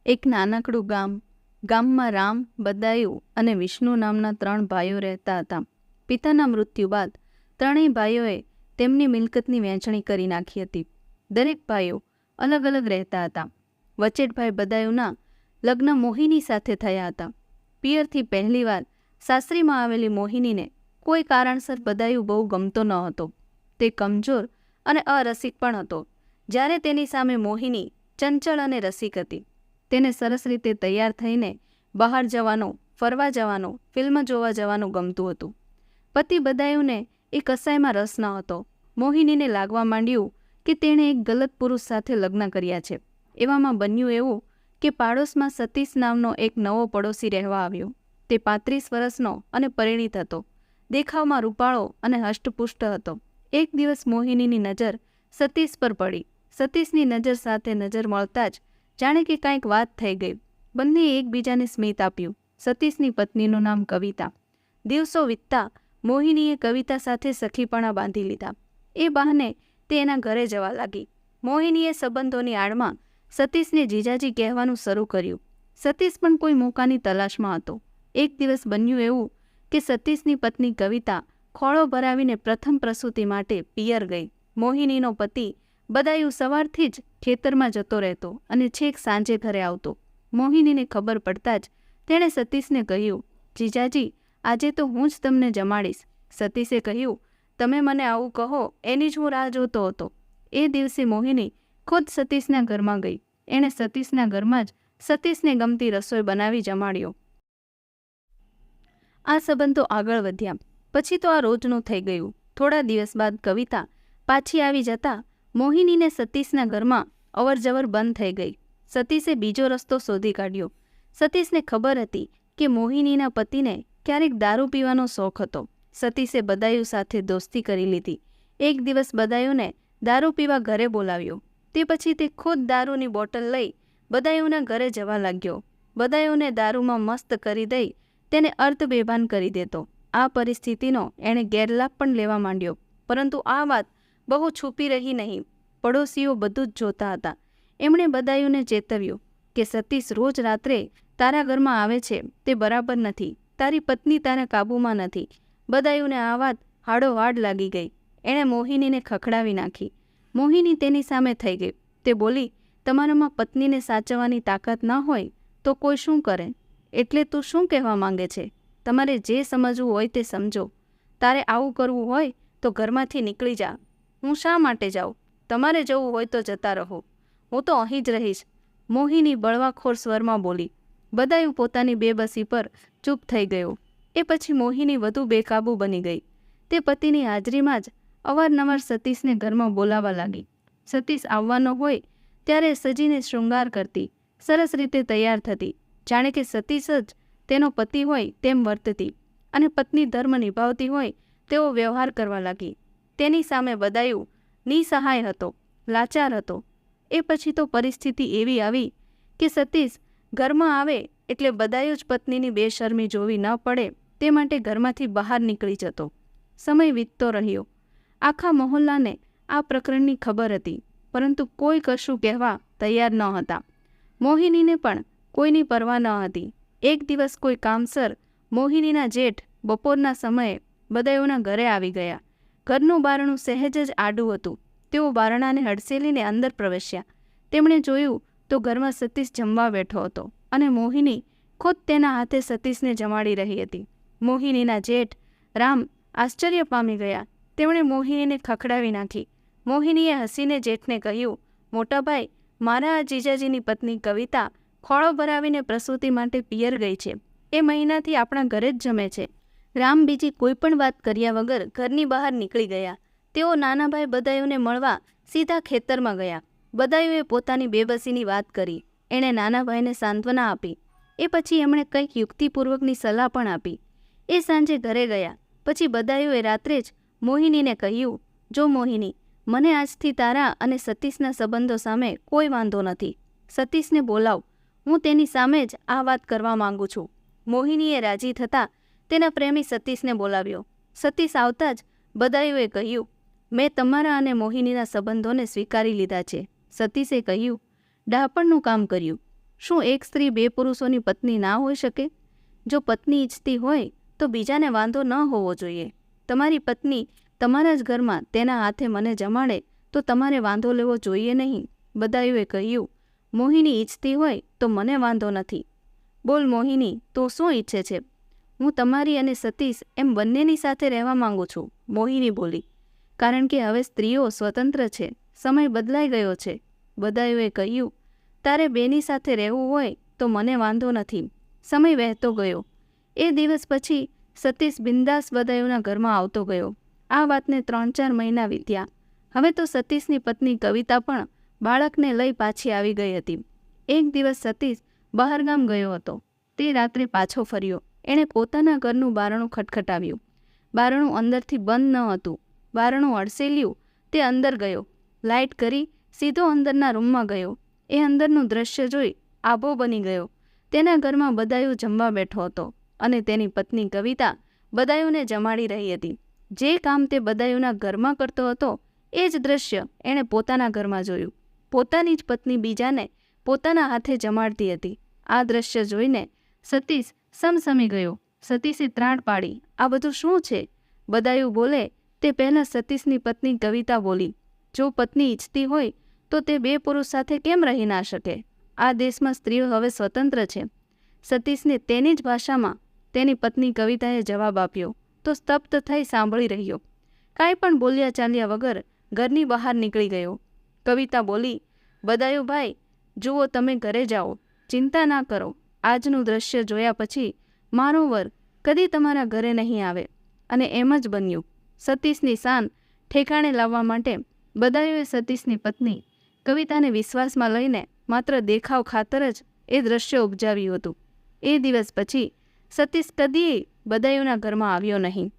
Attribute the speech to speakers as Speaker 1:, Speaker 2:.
Speaker 1: એક નાનકડું ગામ. ગામમાં રામ, બદાયુ અને વિષ્ણુ નામના 3 ભાઈઓ રહેતા હતા. પિતાના મૃત્યુ બાદ ત્રણેય ભાઈઓએ તેમની મિલકતની વહેંચણી કરી નાખી હતી. દરેક ભાઈઓ અલગ અલગ રહેતા હતા. વચેટભાઈ બદાયુના લગ્ન મોહિની સાથે થયા હતા. પિયરથી પહેલીવાર સાસરીમાં આવેલી મોહિનીને કોઈ કારણસર બદાયુ બહુ ગમતો ન હતો. તે કમજોર અને અરસિક પણ હતો. જ્યારે તેની સામે મોહિની ચંચળ અને રસિક હતી. તેને સરસ રીતે તૈયાર થઈને બહાર જવાનું, ફરવા જવાનું, ફિલ્મ જોવા જવાનું ગમતું હતું. પતિ બદાયુને એ કસાયમાં રસ ન હતો. મોહિનીને લાગવા માંડ્યું કે તેણે એક ગલત પુરુષ સાથે લગ્ન કર્યા છે. એવામાં બન્યું એવું કે પાડોશમાં સતીશ નામનો એક નવો પડોશી રહેવા આવ્યો. તે 35 વર્ષનો અને પરિણીત હતો. દેખાવમાં રૂપાળો અને હષ્ટપુષ્ટ હતો. એક દિવસ મોહિનીની નજર સતીશ પર પડી. સતીશની નજર સાથે નજર મળતા જ જાણે કે કાંઈક વાત થઈ ગઈ. બંનેએ એકબીજાને સ્મિત આપ્યું. સતીશની પત્નીનું નામ કવિતા. દિવસો વીતતા મોહિનીએ કવિતા સાથે સખીપણા બાંધી લીધા. એ બહાને તે એના ઘરે જવા લાગી. મોહિનીએ સંબંધોની આડમાં સતીશને જીજાજી કહેવાનું શરૂ કર્યું. સતીશ પણ કોઈ મોકાની તલાશમાં હતો. એક દિવસ બન્યું એવું કે સતીશની પત્ની કવિતા ખોળો ભરાવીને પ્રથમ પ્રસૂતિ માટે પિયર ગઈ. મોહિનીનો પતિ બદાયુ સવારથી જ ખેતરમાં જતો રહેતો અને છેક સાંજે ઘરે આવતો. મોહિનીને ખબર પડતા જ તેણે સતીશને કહ્યું, જીજાજી, આજે તો હું જ તમને જમાડીશ. સતીશે કહ્યું, તમે મને આવું કહો એની જ હું રાહ જોતો હતો. એ દિવસે મોહિની ખુદ સતીશના ઘરમાં ગઈ. એણે સતીશના ઘરમાં જ સતીશને ગમતી રસોઈ બનાવી જમાડ્યો. આ સંબંધો આગળ વધ્યા. પછી તો આ રોજનું થઈ ગયું. થોડા દિવસ બાદ કવિતા પાછી આવી જતા મોહિનીને સતીશના ઘરમાં અવરજવર બંધ થઈ ગઈ. સતીશે બીજો રસ્તો શોધી કાઢ્યો. સતીશને ખબર હતી કે મોહિનીના પતિને ક્યારેક દારૂ પીવાનો શોખ હતો. સતીશે બદાયુ સાથે દોસ્તી કરી લીધી. એક દિવસ બદાયુને દારૂ પીવા ઘરે બોલાવ્યો. તે પછી તે ખુદ દારૂની બોટલ લઈ બદાયુના ઘરે જવા લાગ્યો. બદાયુને દારૂમાં મસ્ત કરી દઈ તેને અર્ધબેભાન કરી દેતો. આ પરિસ્થિતિનો એણે ગેરલાભ પણ લેવા માંડ્યો. પરંતુ આ વાત બહુ છુપી રહી નહીં. પડોશીઓ બધું જ જોતા હતા. એમણે બદાયુને ચેતવ્યું કે સતીશ રોજ રાત્રે તારા ઘરમાં આવે છે તે બરાબર નથી. તારી પત્ની તારા કાબૂમાં નથી. બદાયુને આ વાત હાડોહાડ લાગી ગઈ. એણે મોહિનીને ખખડાવી નાખી. મોહિની તેની સામે થઈ ગઈ. તે બોલી, તમારામાં પત્નીને સાચવવાની તાકાત ન હોય તો કોઈ શું કરે? એટલે તું શું કહેવા માંગે છે? તમારે જે સમજવું હોય તે સમજો. તારે આવું કરવું હોય તો ઘરમાંથી નીકળી જા. હું શા માટે જાઉં? તમારે જવું હોય તો જતા રહો. હું તો અહીં જ રહીશ. મોહિની બળવાખોર સ્વરમાં બોલી. બદાયુ પોતાની બેબસી પર ચૂપ થઈ ગયો. એ પછી મોહિની વધુ બેકાબૂ બની ગઈ. તે પતિની હાજરીમાં જ અવારનવાર સતીશને ઘરમાં બોલાવા લાગી. સતીશ આવવાનો હોય ત્યારે સજીને શૃંગાર કરતી, સરસ રીતે તૈયાર થતી, જાણે કે સતીશ જ તેનો પતિ હોય તેમ વર્તતી અને પત્ની ધર્મ નિભાવતી હોય તેવો વ્યવહાર કરવા લાગી. તેની સામે બદાયુ નિસહાય હતો, લાચાર હતો. એ પછી તો પરિસ્થિતિ એવી આવી કે સતીશ ઘરમાં આવે એટલે બદાયુ જ પત્નીની બેશરમી જોવી ન પડે તે માટે ઘરમાંથી બહાર નીકળી જતો. સમય વીતતો રહ્યો. આખા મહોલ્લાને આ પ્રકરણની ખબર હતી, પરંતુ કોઈ કશું કહેવા તૈયાર ન હતા. મોહિનીને પણ કોઈની પરવા ન હતી. એક દિવસ કોઈ કામસર મોહિનીના જેઠ બપોરના સમયે બદાયુના ઘરે આવી ગયા. ઘરનું બારણું સહેજ જ આડું હતું. તેઓ બારણાને હડસેલીને અંદર પ્રવેશ્યા. તેમણે જોયું તો ઘરમાં સતીશ જમવા બેઠો હતો અને મોહિની ખુદ તેના હાથે સતીશને જમાડી રહી હતી. મોહિનીના જેઠ રામ આશ્ચર્ય પામી ગયા. તેમણે મોહિનીને ખખડાવી નાખી. મોહિનીએ હસીને જેઠને કહ્યું, મોટા ભાઈ, મારા આ જીજાજીની પત્ની કવિતા ખોળો ભરાવીને પ્રસૂતિ માટે પિયર ગઈ છે. એ મહિનાથી આપણા ઘરે જ જમે છે. રામ બીજી કોઈ પણ વાત કર્યા વગર ઘરની બહાર નીકળી ગયા. તેઓ નાના ભાઈ બદાયુને મળવા સીધા ખેતરમાં ગયા. બદાયુએ પોતાની બેબસીની વાત કરી. એણે નાના ભાઈને સાંત્વના આપી. એ પછી એમણે કંઈક યુક્તિપૂર્વકની સલાહ પણ આપી. એ સાંજે ઘરે ગયા. પછી બદાયુએ રાત્રે જ મોહિનીને કહ્યું, જો મોહિની, મને આજથી તારા અને સતીશના સંબંધો સામે કોઈ વાંધો નથી. સતીશને બોલાવ. હું તેની સામે જ આ વાત કરવા માંગુ છું. મોહિનીએ રાજી થતાં તેના પ્રેમી સતીશને બોલાવ્યો. સતીશ આવતા જ બદાયુએ કહ્યું, મેં તમારા અને મોહિનીના સંબંધોને સ્વીકારી લીધા છે. સતીશે કહ્યું, ડહાપણનું કામ કર્યું. શું એક સ્ત્રી બે પુરુષોની પત્ની ના હોઈ શકે? જો પત્ની ઈચ્છતી હોય તો બીજાને વાંધો ન હોવો જોઈએ. તમારી પત્ની તમારા જ ઘરમાં તેના હાથે મને જમાડે તો તમારે વાંધો લેવો જોઈએ નહીં. બદાયુએ કહ્યું, મોહિની ઈચ્છતી હોય તો મને વાંધો નથી. બોલ મોહિની, તું શું ઈચ્છે છે? હું તમારી અને સતીશ એમ બંનેની સાથે રહેવા માંગુ છું, મોહિની બોલી. કારણ કે હવે સ્ત્રીઓ સ્વતંત્ર છે, સમય બદલાઈ ગયો છે. બદાયુએ કહ્યું, તારે બેની સાથે રહેવું હોય તો મને વાંધો નથી. સમય વહેતો ગયો. એ દિવસ પછી સતીશ બિંદાસ બદાયુના ઘરમાં આવતો ગયો. આ વાતને 3-4 મહિના વીત્યા. હવે તો સતીશની પત્ની કવિતા પણ બાળકને લઈ પાછી આવી ગઈ હતી. એક દિવસ સતીશ બહારગામ ગયો હતો. તે રાત્રે પાછો ફર્યો. એણે પોતાના ઘરનું બારણું ખટખટાવ્યું. બારણું અંદરથી બંધ ન હતું. બારણું અડસેલ્યું. તે અંદર ગયો. લાઇટ કરી સીધો અંદરના રૂમમાં ગયો. એ અંદરનું દ્રશ્ય જોઈ આભો બની ગયો. તેના ઘરમાં બદાયુ જમવા બેઠો હતો અને તેની પત્ની કવિતા બદાયુને જમાડી રહી હતી. જે કામ તે બદાયુના ઘરમાં કરતો હતો એ જ દ્રશ્ય એણે પોતાના ઘરમાં જોયું. પોતાની જ પત્ની બીજાને પોતાના હાથે જમાડતી હતી. આ દ્રશ્ય જોઈને સતીશ સમસમી ગયો. સતીશે ત્રાણ પાડી, આ બધું શું છે? બદાયુ બોલે તે પહેલાં સતીશની પત્ની કવિતા બોલી, જો પત્ની ઈચ્છતી હોય તો તે બે પુરુષ સાથે કેમ રહી ના શકે? આ દેશમાં સ્ત્રીઓ હવે સ્વતંત્ર છે. સતીશને તેની જ ભાષામાં તેની પત્ની કવિતાએ જવાબ આપ્યો તો સ્તબ્ધ થઈ સાંભળી રહ્યો. કાંઈ પણ બોલ્યા ચાલ્યા વગર ઘરની બહાર નીકળી ગયો. કવિતા બોલી, બદાયુભાઈ, જુઓ તમે ઘરે જાઓ, ચિંતા ના કરો. આજનું દ્રશ્ય જોયા પછી મારો વર કદી તમારા ઘરે નહીં આવે. અને એમ જ બન્યું. સતીશની શાન ઠેકાણે લાવવા માટે બદાયુએ સતીશની પત્ની કવિતાને વિશ્વાસમાં લઈને માત્ર દેખાવ ખાતર જ એ દ્રશ્ય ઉપજાવ્યું હતું. એ દિવસ પછી સતીશ કદીય બદાયુના ઘરમાં આવ્યો નહીં.